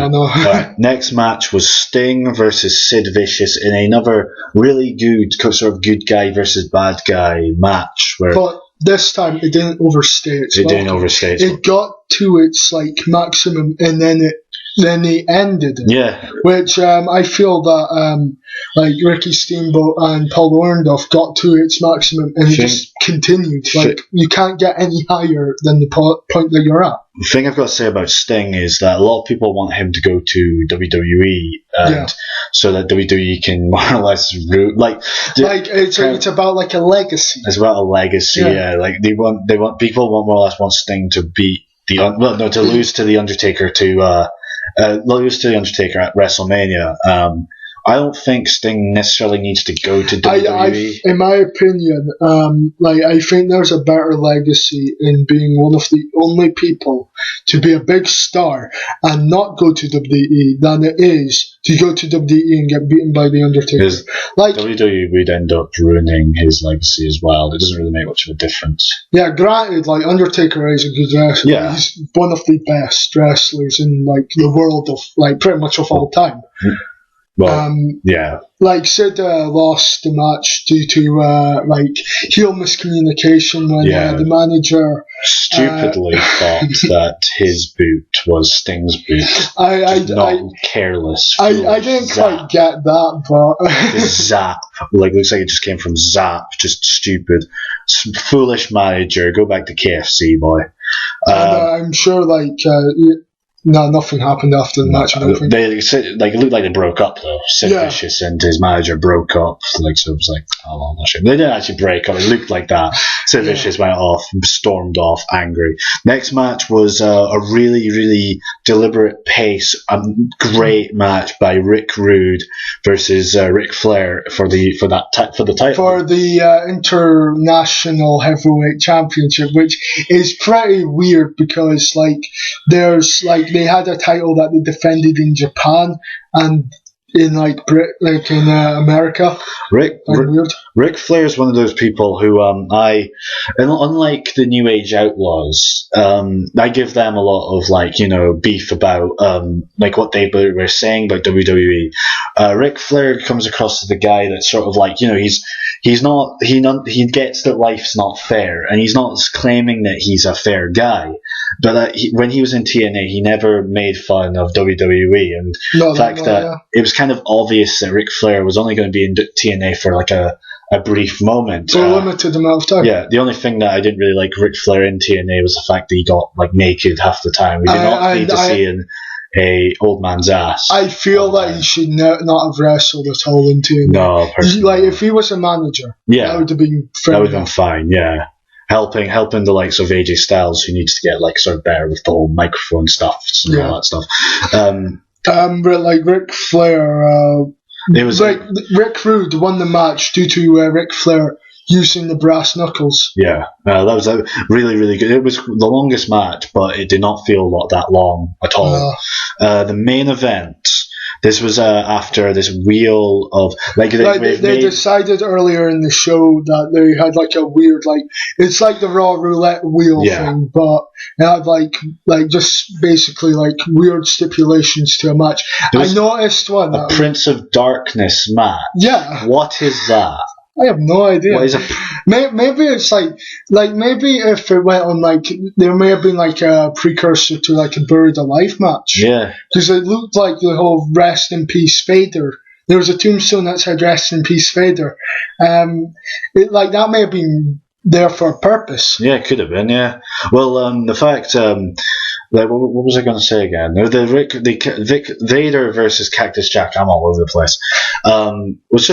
no. Right. Next match was Sting versus Sid Vicious in another really good sort of good guy versus bad guy match. But this time it didn't overstay its welcome. Didn't overstay it got to its maximum, and then they ended it. Yeah. Which I feel that Ricky Steamboat and Paul Orndorff got to its maximum, and it just continued. You can't get any higher than the point that you're at. The thing I've got to say about Sting is that a lot of people want him to go to WWE, so that WWE can more or less it's about a legacy. It's about a legacy, yeah. People more or less want Sting to beat to lose to the Undertaker at WrestleMania. I don't think Sting necessarily needs to go to WWE. In my opinion, I think there's a better legacy in being one of the only people to be a big star and not go to WWE than it is to go to WWE and get beaten by the Undertaker. WWE would end up ruining his legacy as well. It doesn't really make much of a difference. Yeah, granted, Undertaker is a good wrestler. Yeah. He's one of the best wrestlers in the world of pretty much of all time. Well, yeah. Sid lost the match due to heel miscommunication when the manager stupidly thought that his boot was Sting's boot. Careless. I didn't quite get that, but Zap, looks like it just came from Zap. Just stupid, foolish manager. Go back to KFC, boy. I'm sure No, nothing happened after the match. It looked like they broke up though. Sid Vicious and his manager broke up. So it was oh, not sure. They didn't actually break up. It looked like that. Sid Vicious went off, stormed off, angry. Next match was a really, really deliberate pace, a great match by Rick Rude versus Ric Flair for the title. For the International Heavyweight Championship, which is pretty weird because there's they had a title that they defended in Japan and in in America. Ric Flair is one of those people who unlike the New Age Outlaws, I give them a lot of beef about what they were saying about WWE. Ric Flair comes across as the guy that's sort of he gets that life's not fair, and he's not claiming that he's a fair guy. But when he was in TNA, he never made fun of WWE, and it was kind of obvious that Ric Flair was only going to be in TNA for a brief moment. For a limited amount of time. Yeah, the only thing that I didn't really like Ric Flair in TNA was the fact that he got naked half the time. We did not need to see a old man's ass. I feel that he should not have wrestled at all in TNA. No, personally. If he was a manager, that would have been fair. That would have been fine, yeah. Helping the likes of AJ Styles, who needs to get sort of better with the whole microphone stuff and all that stuff. But Ric Flair, it was Rick Rude won the match due to Ric Flair using the brass knuckles. Yeah, that was really, really good. It was the longest match, but it did not feel that long at all. The main event. This was after this wheel of they decided earlier in the show that they had a weird it's like the Raw roulette wheel thing, but it had just basically weird stipulations to a match. I noticed one. A Prince of Darkness match. Yeah. What is that? I have no idea. What is maybe it's maybe if it went on there may have been a precursor to a Buried Alive match. Yeah. Because it looked like the whole Rest in Peace Vader. There was a tombstone that said Rest in Peace Vader. That may have been there for a purpose. Yeah, it could have been. Yeah. Well, the fact. What was I going to say again? The Vader versus Cactus Jack. I'm all over the place. Was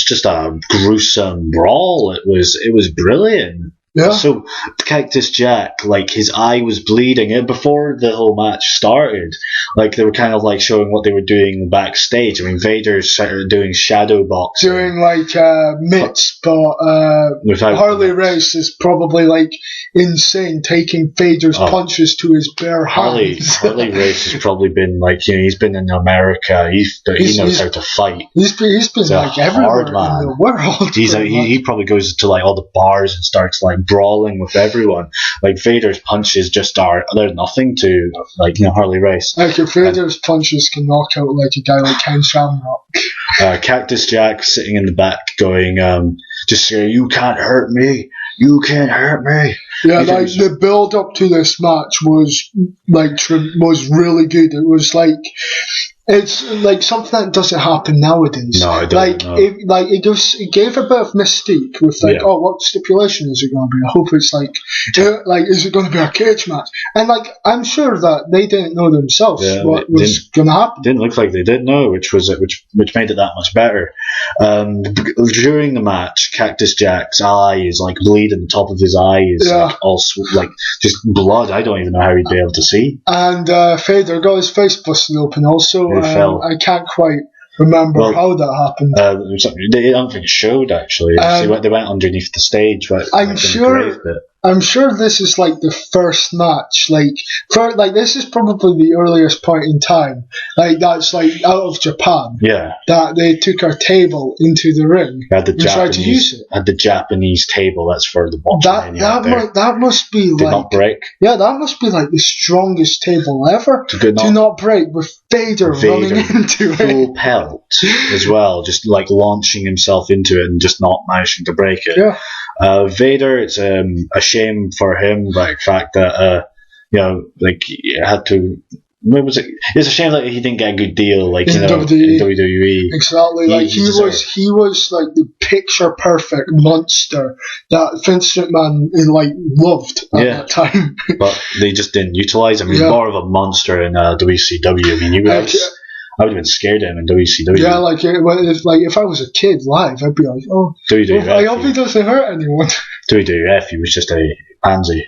just a gruesome brawl. It was brilliant. Yeah. So Cactus Jack, his eye was bleeding before the whole match started. They were kind of showing what they were doing backstage. I mean, Vader started doing shadow boxing, doing mitts, but Harley Race is probably insane, taking Vader's punches to his bare hands. Harley Race has probably been he's been in America. He knows how to fight. He's been everywhere in the world. He probably goes to all the bars and starts brawling with everyone. Like Vader's punches they're nothing to Harley Race. Like if Vader's punches can knock out like a guy like Ken Shamrock. Cactus Jack sitting in the back going, just say, "You can't hurt me. You can't hurt me." Yeah, the build up to this match was was really good. It was it's like something that doesn't happen nowadays. No, it doesn't. It gave a bit of mystique with what stipulation is it going to be? I hope it's is it going to be a cage match? And I'm sure that they didn't know themselves what was going to happen. Didn't look like they did know, which made it that much better. During the match, Cactus Jack's eye is bleeding. The top of his eye is just blood. I don't even know how he'd be able to see. And Vader got his face busted open also. Fell. I can't quite remember how that happened. I don't think it showed actually. They went underneath the stage. But I'm sure this is the first match. This is probably the earliest point in time. That's out of Japan. Yeah. That they took our table into the ring and tried to use it. Had the Japanese table. That's for the boxing. That must be did not break. Yeah, that must be the strongest table ever. To not break with Vader running into full pelt as well, just launching himself into it and just not managing to break it. Yeah. Vader, it's a shame for him, the fact that he had to. What was it? It's a shame that he didn't get a good deal, in WWE. Exactly, he was the picture perfect monster that Vince McMahon loved at that time. But they just didn't utilize him. He's more of a monster in WCW. I mean, I would have been scared of him in WCW. Yeah, if I was a kid live, I'd be like, oh, WWF, I hope he doesn't hurt anyone. WWF, he was just a pansy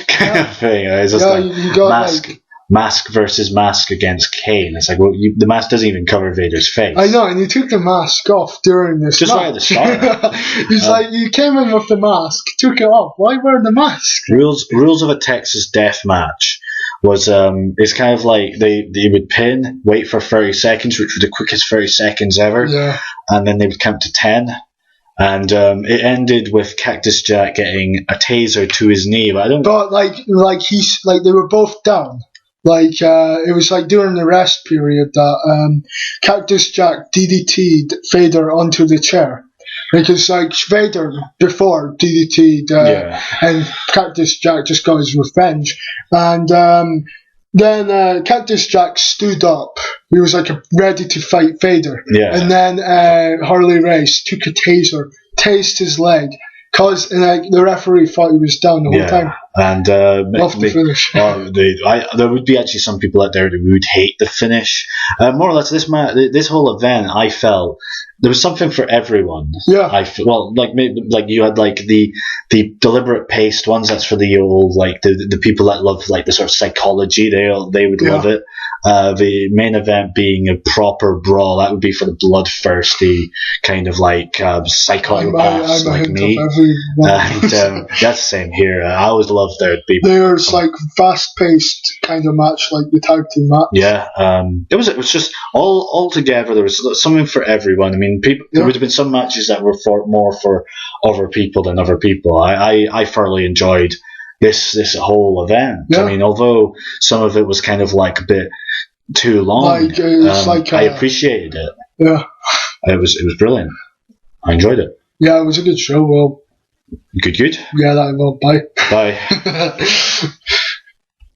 kind of thing. It's just mask versus mask against Kane. It's the mask doesn't even cover Vader's face. I know, and he took the mask off during this just match. right at the start. He's you came in with the mask, took it off. Why wear the mask? Rules of a Texas death match was it's kind of they would pin, wait for 30 seconds, which was the quickest 30 seconds ever, and then they would count to 10. And it ended with Cactus Jack getting a taser to his knee. But they were both down. It was during the rest period that Cactus Jack DDT'd Vader onto the chair. Because Vader before DDT'd and Cactus Jack just got his revenge. And then Cactus Jack stood up. He was ready to fight Vader. Yeah. And then Harley Race took a taser, tased his leg. Because the referee thought he was down the whole time. And love the finish. There would be actually some people out there who would hate the finish. More or less, this whole event, I felt there was something for everyone. Yeah. You had the deliberate paced ones. That's for the old the people that love the sort of psychology. They would love it. The main event being a proper brawl, that would be for the bloodthirsty kind of psychopaths like me. And that's the same here. I always loved there'd be. There's fast paced kind of match the tag team match. Yeah, it was just all together. There was something for everyone. I mean, there would have been some matches that were more for other people than other people. I thoroughly enjoyed this whole event. Yeah. I mean, although some of it was kind of a bit too long, I appreciated it. Yeah, it was brilliant. I enjoyed it. Yeah, it was a good show. Well, good. Yeah, bye. Bye.